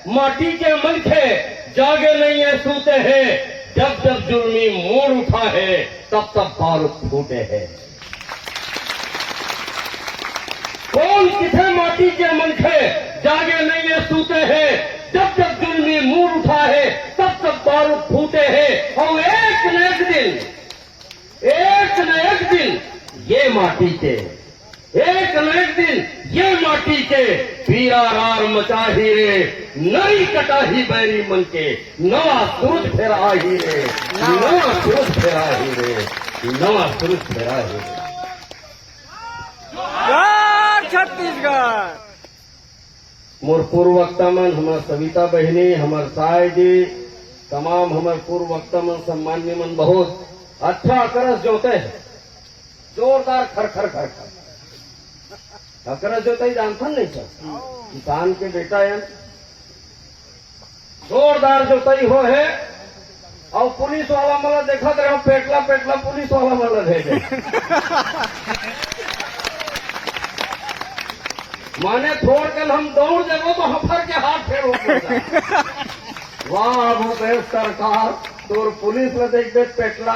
माटी के मनखे जागे नहीं है सूते हैं, जब जब जुल्मी मोड़ उठा है तब तब बारूद फूटे हैं। कौन किथे माटी के मनखे जागे नहीं है सूते हैं, जब जब जुल्मी मोड़ उठा है तब तब बारूद फूटे हैं। और एक न एक दिन ये माटी के, एक न एक दिन ये माटी के पीरारार मचाही रे, नई कटाही बैरी मन के, नवा सूरज फेरा ही रे, नवा सूरज फेरा ही रे, नवा सूरज फेरा ही रे। छत्तीसगढ़ मोर पूर्व वक्ता मन, हमार सविता बहनी, हमार साय जी, तमाम हमार पूर्व वक्ता मन, सम्मान्य मन बहुत अच्छा करस जोते है, जोरदार खर खर खर खर अकरस जोताई जानथन नहीं सर, किसान के बेटा है, जोरदार जोताई हो है। और पुलिस वाला मला देखा रहे पेटला पेटला पुलिस वाला मला भेजे माने छोड़ कर हम दौड़ देवो तो हफर के हाथ फेर हो। वाह भूपेश सरकार, तोर पुलिस में देख देख पेटला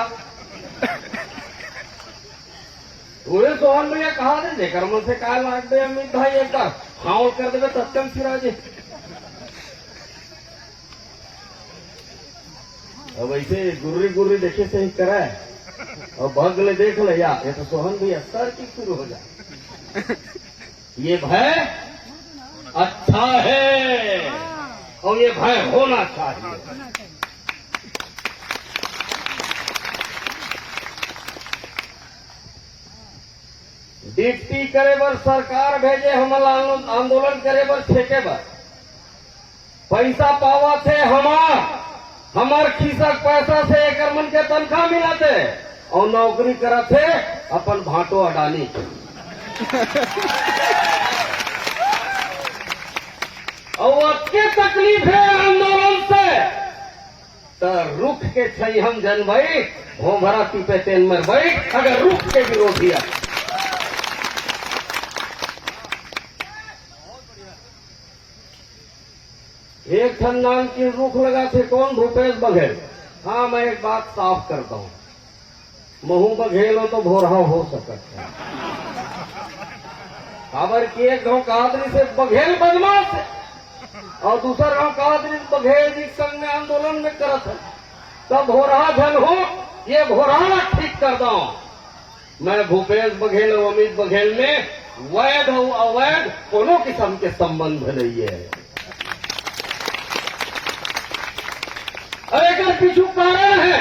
पूरे सोहन भैया कहा दे लेकर मुझसे कहा लाग दे अमित भाई एक बार हाँ कर देवे सत्यम सिराजे। अब ऐसे गुर्री गुर्री देखे से ही करा है और भग ले देख ले या ये तो सोहन भैया सर की शुरू हो जाए। ये भय अच्छा है और ये भय होना चाहिए। डिप्टी करे बर सरकार भेजे, हमला आंदोलन करे बर ठेके बर पैसा पावा थे, हमार खीसक पैसा से एक मन के तनख्वाह मिला थे और नौकरी करा थे अपन भाटो अडानी और अक्के तकलीफ है आंदोलन से तो रुख के छई हम जन भाई हो भरा टीपे तेन में भाई अगर रुख के विरोधी है। एक ठन नाम की रुख लगा थे कौन, भूपेश बघेल। हाँ मैं एक बात साफ करता हूँ, महू बघेल हो तो भोरहा हो सकता है। खबर की एक गांव का आदमी से बघेल बदमाश है और दूसरा गांव का आदमी बघेल जी संग में आंदोलन में करत है, तब भोरहा झन हो ये भोरहा ठीक करता हूँ। मैं भूपेश बघेल और अमित बघेल में वैध और अवैध दोनों किस्म के संबंध नहीं है। अरे का पीछू कारण है,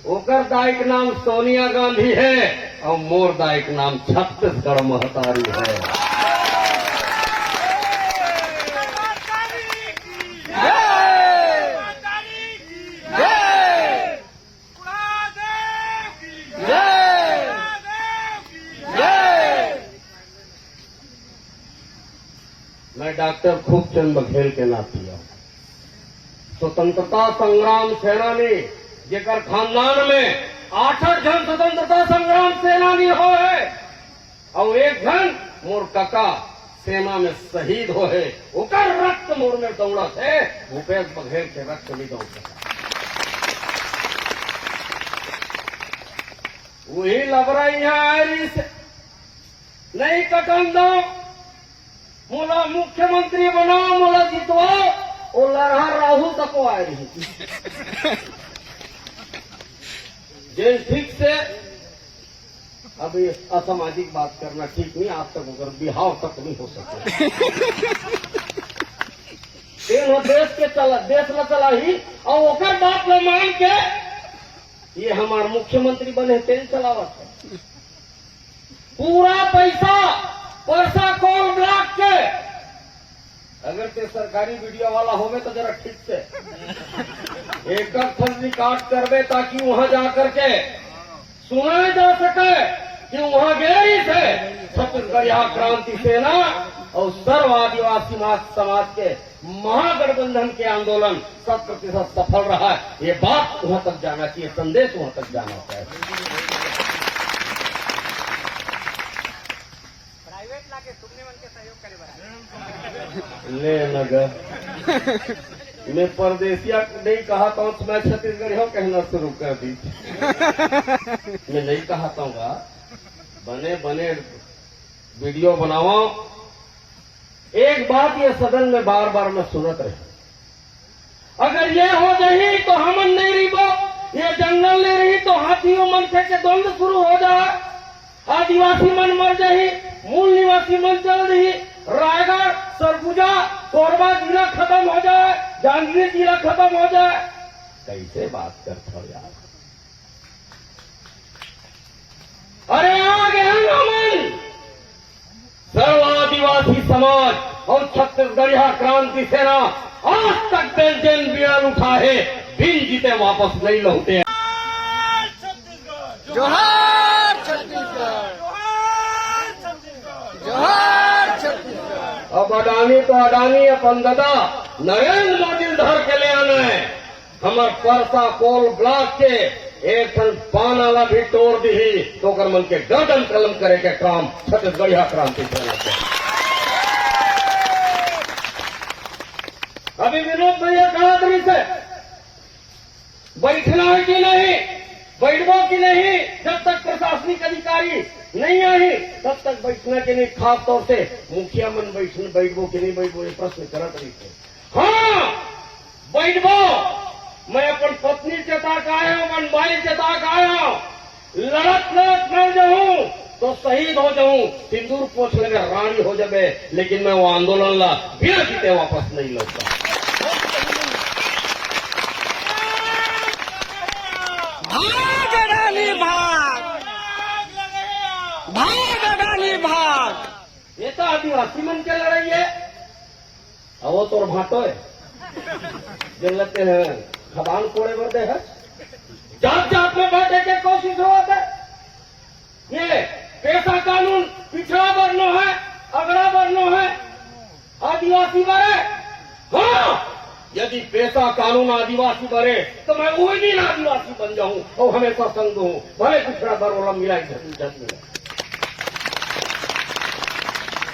ओकर दायिक नाम सोनिया गांधी है और मोर दायिक नाम छत्तीसगढ़ महतारी है। मैं डॉक्टर खूबचंद बघेल के नाती हूं, स्वतंत्रता संग्राम सेनानी, जेकर खानदान में 8 जन स्वतंत्रता संग्राम सेनानी हो है और एक जन मोर काका सेना में शहीद हो है, ओकर रक्त मोर में दौड़त है, भूपेश बघेल के रक्त नहीं दौड़ सका। वही लबरा यहाँ आई से नहीं कटन दो, मोला मुख्यमंत्री बनाओ, मोला जितवाओ, और लड़हा राहुल तक आ रही जेल ठीक से। अब ये असामाजिक बात करना ठीक नहीं, आप तक अगर बिहाव तक नहीं हो सके। देश के चला, देश न चला ही और ओकर बात में मान के ये हमार मुख्यमंत्री बने तेल चलावत है। पूरा पैसा कॉल ब्लॉक के, अगर ते सरकारी वीडियो वाला होवे तो जरा ठीक से एक रिकॉर्ड करवे ताकि वहां जाकर के सुना जा सके कि वहां गई से छत्तीसगढ़ क्रांति सेना और सर्व आदिवासी समाज के महागठबंधन के आंदोलन 100% सफल रहा है। ये बात वहां तक जाना चाहिए, संदेश वहां तक जाना चाहिए। प्राइवेट लाके तुमने मन के सहयोग करे बरा ले लगा मैं परदेसिया नहीं कहा था तो मैं छत्तीसगढ़ हो कहना शुरू कर दी। मैं नहीं कहा था बने बने वीडियो बनाओ। एक बात ये सदन में बार बार मैं सुनत रही, अगर ये हो जाही तो हमन नहीं रहीबो, ये जंगल नहीं रही तो हाथियों मन से के द्वंद शुरू हो जाए, आदिवासी मन मर जाही, मूल निवासी मन चल रही, रायगढ़ सरगुजा कोरबा जिला खत्म हो जाए, जांजगीर जिला खत्म हो जाए। कैसे बात करते हो यार? अरे आगे हमन सर्व आदिवासी समाज और छत्तीसगढ़िया क्रांति सेना आज तक बेंचैन बिरल उठाए बिन जीते वापस नहीं लौटे। जोहार छत्तीसगढ़, जोहार छत्तीसगढ़। अब अडानी तो अडानी अपन दादा नरेंद्र मोदी धर के ले आना है। हमार परसा कोल ब्लॉक के एक ठन पान वाला भी तोड़ दी तो कर मन के गर्दन कलम करे के काम छत्तीसगढ़िया क्रांति सेना के। अभी विनोद भैया कहा तरी से बैठना है कि नहीं, बैठबो कि नहीं, जब तक प्रशासनिक अधिकारी नहीं आए तब तक बैठना कि नहीं। खास तौर से मुखिया मन बैठबो कि नहीं बैठबो ये प्रश्न करत रही थे। हाँ बैठबो, मैं अपन पत्नी चेता का आया, अपन भाई चेता का आया, लड़त लड़त मर जाऊं तो शहीद हो जाऊं, सिंदूर पोछ लगे रानी हो जाबे, लेकिन मैं वो आंदोलन ला बिना जीते वापस नहीं लौटा। भाग अडानी भाग, भाग अडानी भाग। ये तो आदिवासी मन के लड़ाई है। अब वो तोर भाटो है जब लगते हैं खदान कोड़े बढ़ते हैं, जात जात में बांटे के कोशिश होता है। ये पेशा कानून पिछड़ा वर्णो है, अगड़ा वर्णो है, आदिवासी बरे। हाँ यदि पेशा कानून आदिवासी बरे तो मैं वही दिन आदिवासी बन जाऊं और हमेशा संग हूं, भले पिछड़ा बरोला मिला मिला।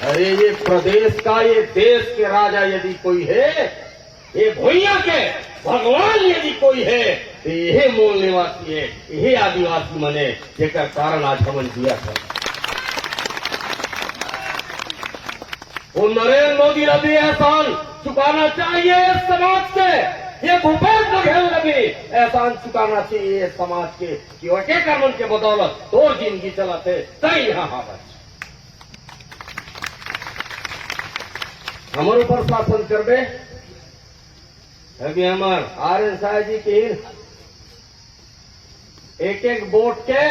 अरे ये प्रदेश का, ये देश के राजा यदि कोई है, ये भुइया के भगवान यदि कोई है तो यही मूल निवासी है, यही आदिवासी मने, जेकर कारण आज हमन दिया था। वो नरेंद्र मोदी ने भी एहसान चुकाना चाहिए इस समाज के, ये भूपेश बघेल ने भी एहसान चुकाना चाहिए इस समाज के कि वो के कर्मन के बदौलत तो जिंदगी चलाते तई यहाँ हावत हमारे ऊपर शासन कर दे। अभी हमार आर्यन साहब जी की एक एक वोट के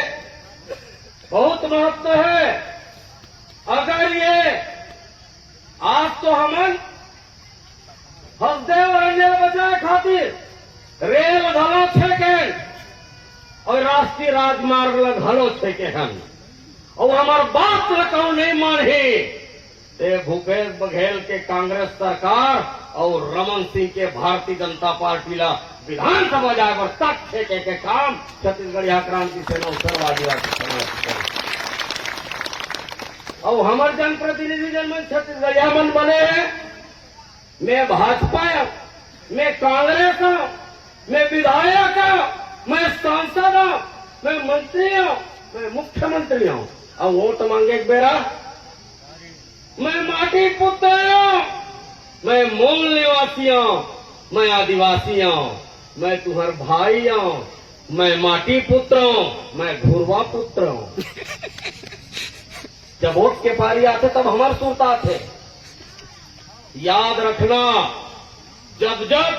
बहुत महत्व है। अगर ये आज तो हमन हसदेव रंजन बचाए खातिर रेल घलो छेके और राष्ट्रीय राजमार्ग घलो छेके हन और हमार बात कहूं नहीं माने ते भूपेश बघेल के कांग्रेस सरकार और रमन सिंह के भारतीय जनता पार्टी ला विधानसभा जाकर तक छेके के काम छत्तीसगढ़िया क्रांति सेना सर्वादिवासी समाज और हमारे जनप्रतिनिधि जनमन छत्तीसगढ़िया मन बने हैं। मैं भाजपा हूं, मैं कांग्रेस हूं, मैं विधायक हूं, मैं सांसद हूं, मैं मंत्री हूं, मैं मुख्यमंत्री हूं और वोट मांगे एक बेरा मैं माटी पुत्र हूं, मैं मूल निवासी हूं, मैं आदिवासी हूं, मैं तुम्हार भाई हूं, मैं माटी पुत्र हूं, मैं घुरवा पुत्र हूं। जब वोट के पारी आते तब हमारे सुनता थे। याद रखना जब जब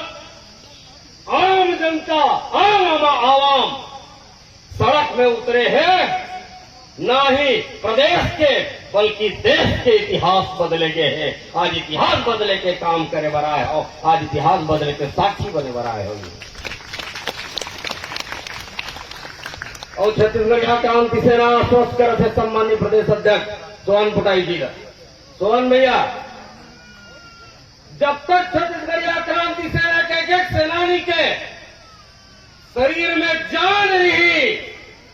आम जनता आवाम सड़क में उतरे हैं, ना ही प्रदेश के बल्कि देश के इतिहास बदले गए हैं। आज इतिहास बदले के काम करे बराए हो, आज इतिहास बदले के साक्षी बने बराए होंगे। और छत्तीसगढ़ क्रांति सेना आश्वस्त कर थे सम्मानित प्रदेश अध्यक्ष सोहन पुटाई जी का। सोहन भैया, जब तक छत्तीसगढ़ क्रांति सेना के एक सेनानी के शरीर में जान रही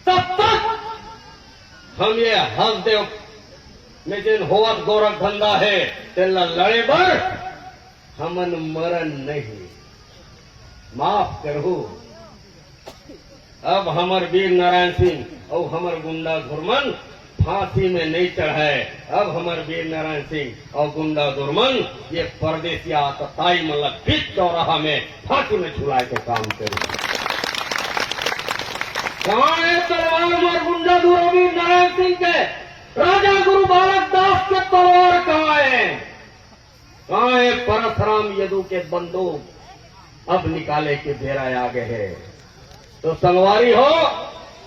तब तक हम ये हसदेव में जिन होवत गोरख धंधा है तेला लड़े बर हमन मरन नहीं, माफ करो। अब हमर वीर नारायण सिंह और हमर गुंडा धुरमन फांसी में नहीं चढ़ाए। अब हमर वीर नारायण सिंह और गुंडा दुर्मन ये परदेसिया तताई मतलब बीच चौराहा में फांसी में झुलाए के काम करे। कहाँ है तलवार और गुंडा वीर नारायण सिंह के? राजा गुरु बालक दास के तलवार कहाँ है? कहाँ है परशुराम यदु के बंदूक? अब निकाले के बेरा आगे है। तो संगवारी हो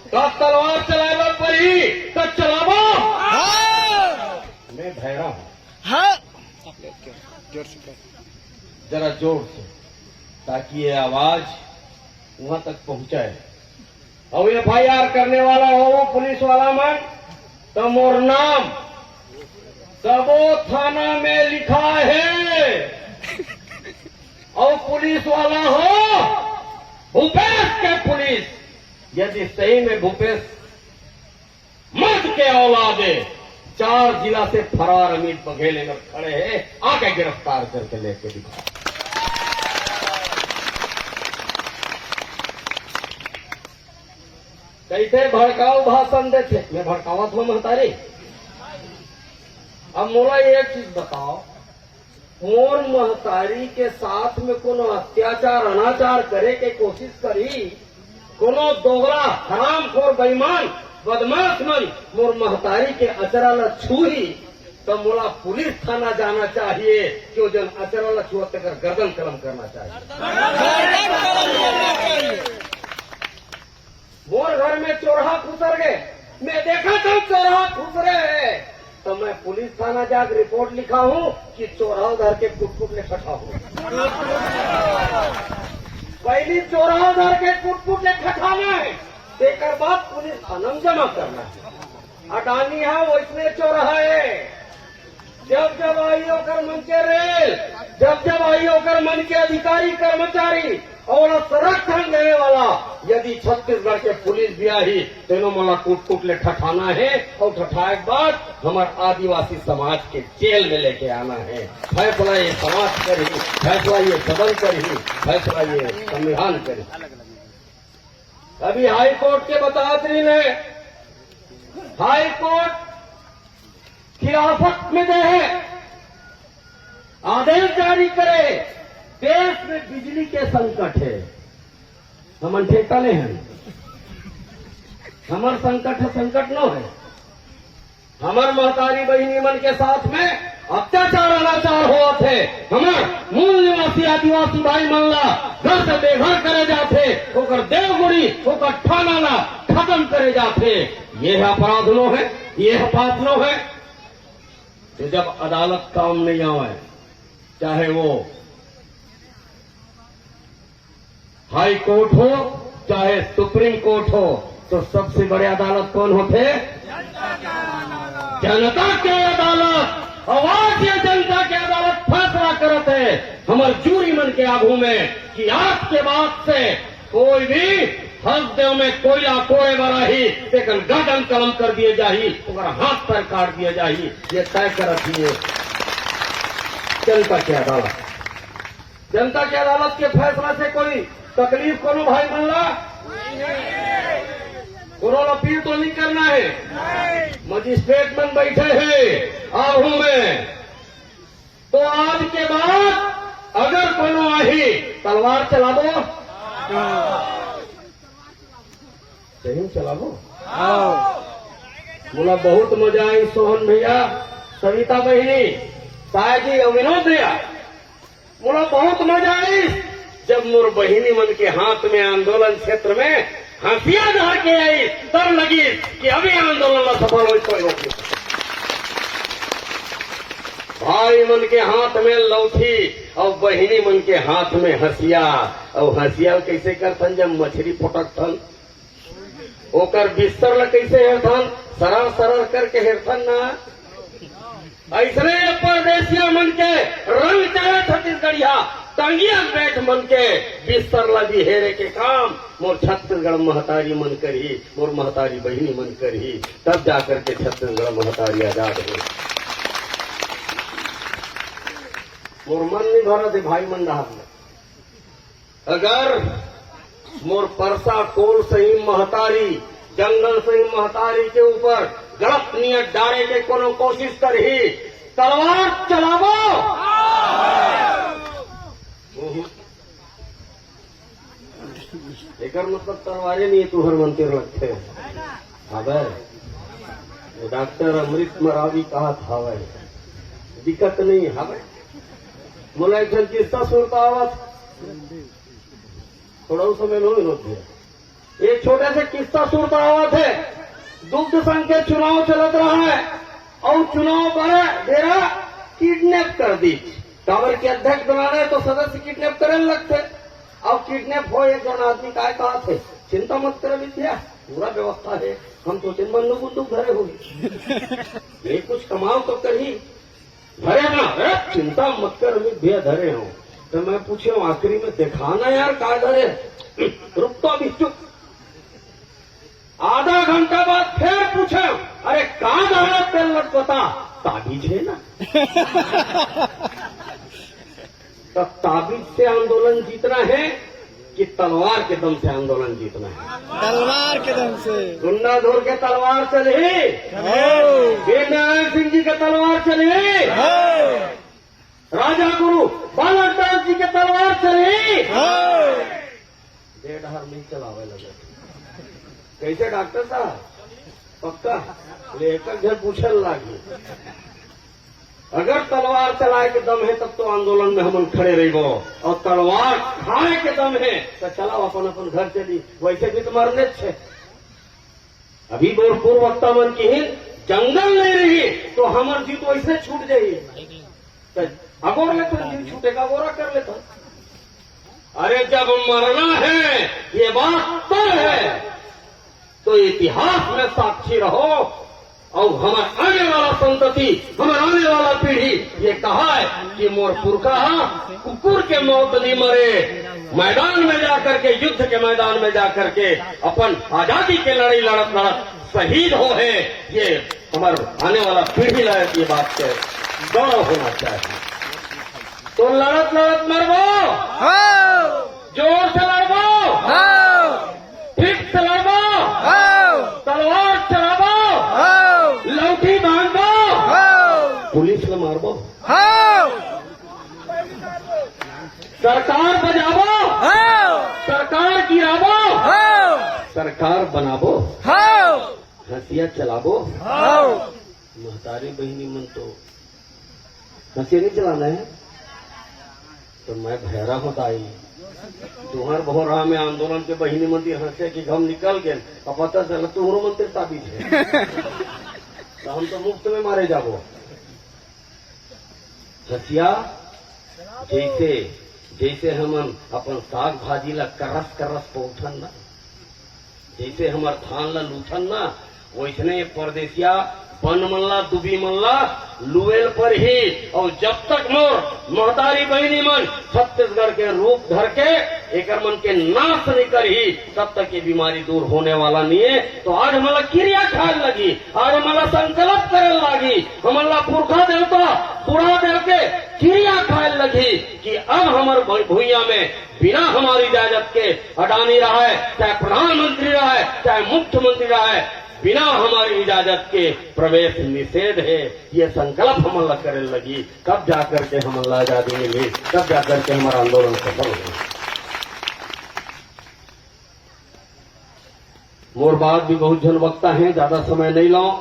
तो तलवार चलावा पड़ी तो चलावो। मैं भैरा हूं, हाँ जोर से कर। जरा जोर से, ताकि ये आवाज वहां तक पहुंचाए। और FIR करने वाला हो पुलिस वाला मन तो मोर नाम सबो थाना में लिखा है। और पुलिस वाला हो भूपेश के पुलिस, यदि सही में भूपेश मर्द के औलादे 4 जिला से फरार अमित बघेल में खड़े हैं, आके गिरफ्तार करके लेके दिखा। कैसे भड़काऊ भाषण देते? मैं भड़कावत हूं महतारी? अब मोला एक चीज बताओ, मोर महतारी के साथ में कोनो अत्याचार अनाचार करे के कोशिश करी, कोनो दोगला हरामखोर बेईमान बदमाश मन मोर महतारी के अचरा ल छुही तो मोला पुलिस थाना जाना चाहिए। क्यों जन अचरा ल छुआ तक गर्दन कलम करना चाहिए। मोर घर में चोरहा खुसर गए, मैं देखा था चोरहा खुस रहे हैं, तो मैं पुलिस थाना जाकर रिपोर्ट लिखा हूँ कि चोरहा धर के कुट ले खटा हूँ। पहली चोरहा धर के कुट ले खटाना है, देकर बाद पुलिस थाना में जमा करना है। अडानी है वैसने चोरहा है। जब जब आई होकर मन के रेल, जब जब आई होकर मन के अधिकारी कर्मचारी और सड़क खंड देने वाला, यदि छत्तीसगढ़ के पुलिस भी आई तेनो मला कूट ले ठठाना है। और ठठाए के बाद हमारे आदिवासी समाज के जेल में लेके आना है। फैसला ये समाज करी, फैसला ये सदन करी, फैसला ये संविधान करी। अभी हाई कोर्ट के बतात्री ने हाई कोर्ट खिलाफत में दे है, आदेश जारी करे। देश में बिजली के संकट है, हमन ठेका ले हैं। हमार संकट है, संकट न है। हमार महतारी बहिनी मन के साथ में अत्याचार अनाचार हुआ थे। हमार मूल निवासी आदिवासी भाई मनला घर से बेघर करे जाते, होकर देवगुड़ी होकर ठाना खत्म करे जाते। ये है अपराध नो है, ये है पाप नो है। तो जब अदालत काम नहीं आवे, चाहे वो हाई कोर्ट हो चाहे सुप्रीम कोर्ट हो, तो सबसे बड़े अदालत कौन होते? जनता के अदालत। आवाज ये जनता के अदालत फैसला करते है हमारे जूरी मन के आगू में कि आज के बाद से कोई भी हंसदेव में कोयला कोड़े वाला ही लेकिन गर्दन कलम कर दिए जाही, हाथ पैर काट दिए जाही। ये तय कर रखी है जनता की अदालत। जनता की अदालत के फैसला से कोई तकलीफ कोनो भाई बनला, कोनो अपील तो नहीं करना है। मजिस्ट्रेट मन बैठे हैं आहू में, तो आज के बाद अगर कोनो आही तलवार चला दो, सही चला दो। बोला बहुत मजा आई सोहन भैया, सविता बहिनी, सायाजी और विनोद भैया, बोला बहुत मजा आई जब मोर बहिनी मन के हाथ में आंदोलन क्षेत्र में हंसिया धर के आई, तब लगी कि अभी आंदोलन सफल हो। कोई रोक नहीं। भाई मन के हाथ में लौठी और बहिनी मन के हाथ में हंसिया। और हंसिया कैसे करथन? जब मछली फटकथन ओकर बिस्तर ल कैसे हेरथन? सरल सरल करके हेरथन ना। ऐसने परदेसिया मन के रंग चले छत्तीसगढ़िया, टंगिया बैठ मन के बिस्तर लगी हेरे के काम मोर छत्तीसगढ़ महतारी मन करी, मोर महतारी बहिनी मन करी। तब जाकर के छत्तीसगढ़ महतारी आजाद हो। मोर मन नहीं भरा थे भाई मंडहार में। अगर मोर परसा कोल सही महतारी जंगल सही महतारी के ऊपर गलत नियत डाले के कोनो कोशिश करही तलवार चलावो। एकर मतलब तलवारे नहीं तुहर मंतिर लगते हवे। डॉक्टर अमृत मरावी कहा था दिक्कत नहीं हवे। मोला एक किस्सा सुनता आवत थोड़ा उस समय लो विनोद दिया। एक छोटे से किस्सा सुनता आवत है। दुग्ध संघ के चुनाव चलत रहा है और चुनाव बड़ा डेरा किडनैप कर दी। टावर के अध्यक्ष बना रहे तो सदस्य किडनैप करने लगते। अब किडनैप हो एक जन आदमी काय कहा थे चिंता मत करे विद्या पूरा व्यवस्था है। हम तो बंदूक बंदूक धरे होगी ये कुछ कमाओ तो करी धरे ना। अरे चिंता मत कर विद्या धरे हो। तो मैं पूछे आखिरी में दिखाना यार का धरे। रुक तो अभी चुप। आधा घंटा बाद फिर पूछे अरे कहां धरे तेल लग बता ताबीज है ना। तो ताबीज से आंदोलन जीतना है कि तलवार के दम से आंदोलन जीतना है। तलवार के दम से। गुंडा धोर के तलवार चले वीर नारायण सिंह जी के तलवार चले राजा गुरु बालक दास जी के तलवार चले डेढ़ हर नहीं चलावे लगे। कैसे डॉक्टर साहब पक्का लेकर घर पूछने लगी। अगर तलवार चलाए के दम है तब तो आंदोलन में हम खड़े रहो और तलवार खाए के दम है तो चलाओ अपन अपन घर चली। वैसे भी तो मरने छे। अभी पूर्व वक्ता मन की ही जंगल नहीं रही तो हमार जीत वैसे छूट जाइए। अगोर ले तो जीव छूटेगा गोरा कर लेता। अरे जब मरना है ये बात तय है तो इतिहास में साक्षी रहो और हमारे आने वाला संतति हमारे आने वाला पीढ़ी ये कहा है कि मोर पुरखा कुकुर के मौत नहीं मरे मैदान में जाकर के युद्ध के मैदान में जाकर के अपन आजादी के लड़ाई लड़त लड़त शहीद हो है। ये हमारे आने वाला पीढ़ी लायक ये बात से गौरव होना चाहिए। तो लड़त लड़त मरबो जोर से लड़बो ठीक से लड़बो तलवार चलाबो लौठी बांधो पुलिस ने मारबो सरकार बजाबो सरकार गिराबो सरकार बनाबो हंसिया चलाबो। महतारी बहनी मन तो हंसिया नहीं चलाना है तो मैं भैरा होता आई तुम्हार बहुरा में आंदोलन के बहिनी मंदिर हंसे की घम निकल गए अब पता चला तुम्हारो मंदिर ताबीज है तो हम तो मुफ्त में मारे जाबो। हसिया जैसे जैसे हम अपन साग भाजी ला करस करस पौठन ना जैसे हमार धान ला लूठन ना वैसने परदेसिया बन मल्ला दुबी मल्ला लुएल पर ही। और जब तक मोर महतारी बहनी मन छत्तीसगढ़ के रूप धर के एक मन के नाश नहीं करी तब तक ये बीमारी दूर होने वाला नहीं है। तो आज हमारा क्रिया खाए लगी आज हमारा संकल्प करे लगी हमारा पुरखा देवता बुरा देव के क्रिया खाए लगी कि अब हमारे भूइया में बिना हमारी इजाजत के अडानी रहा है चाहे प्रधानमंत्री रहा है चाहे मुख्यमंत्री रहा है बिना हमारी इजाजत के प्रवेश निषेध है। ये संकल्प हमला करने लगी कब जाकर के हमला आजादी मिली तब जाकर के हमारा आंदोलन सफल हुआ। मोर बात भी बहुत जन वक्ता है ज्यादा समय नहीं लाओ।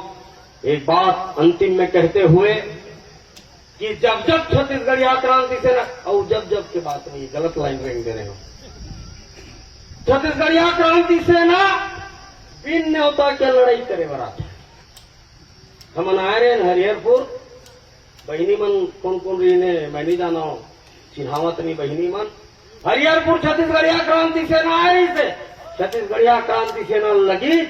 एक बात अंतिम में कहते हुए कि जब जब छत्तीसगढ़ क्रांति से और जब की बात नहीं गलत लाइन रेंग दे रहे हो। छत्तीसगढ़ क्रांति सेना बिन न्योता के लड़ाई करे वाला हम आए रहे हरिहरपुर बहिनी मन कौन कौन रही ने मैं नहीं जाना हूं चिन्हावत नहीं बहिनी मन हरिहरपुर छत्तीसगढ़िया क्रांति सेना आई से छत्तीसगढ़िया क्रांति सेना लगी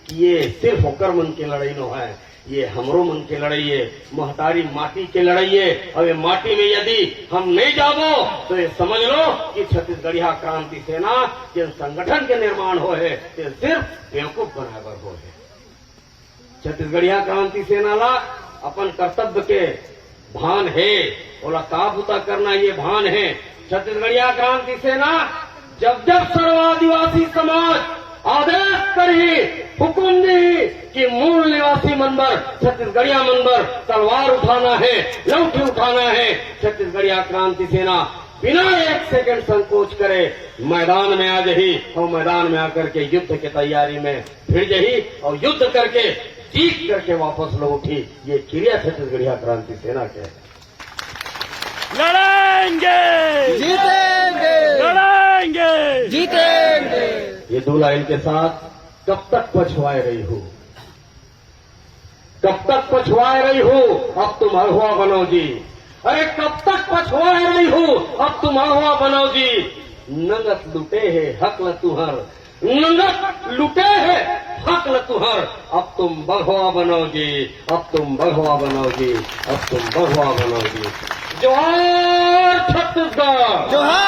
कि ये सिर्फ होकर मन की लड़ाई नो है ये हमरो मन की लड़ाई है महतारी माटी की लड़ाई है। और ये माटी में यदि हम नहीं जाबो तो ये समझ लो कि छत्तीसगढ़िया क्रांति सेना के संगठन के निर्माण हो है ये सिर्फ बेवकूफ बराबर हो है। छत्तीसगढ़िया क्रांति सेना ला अपन कर्तव्य के भान है। बोला का बुता करना ये भान है। छत्तीसगढ़िया क्रांति सेना जब जब सर्व आदिवासी समाज आदेश करी हुकुम दी कि मूल निवासी मनबर छत्तीसगढ़िया मनबर तलवार उठाना है, लौठी उठाना है, छत्तीसगढ़िया क्रांति सेना बिना एक सेकंड संकोच करे मैदान में आ जही और मैदान में आकर के युद्ध की तैयारी में भिड़ जही और युद्ध करके जीत करके वापस लौटी। ये क्रिया छत्तीसगढ़िया क्रांति सेना के लड़ेंगे जीतेंगे लड़ेंगे जीतेंगे। ये दो लाइन के साथ कब तक पछुआए रही हो, कब तक पछुआए रही हो, अब तुम अगुआ बनो जी। अरे कब तक पछुआए रही हो, अब तुम अगुआ बनो जी। नंगत लुटे है हक ल तुहर, नंगत लुटे है हक ल तुहर, अब तुम बघवा बनो जी, अब तुम बघवा बनो जी, अब तुम बघवा बनो जी। जोहार छत्तीसगढ़, जोहार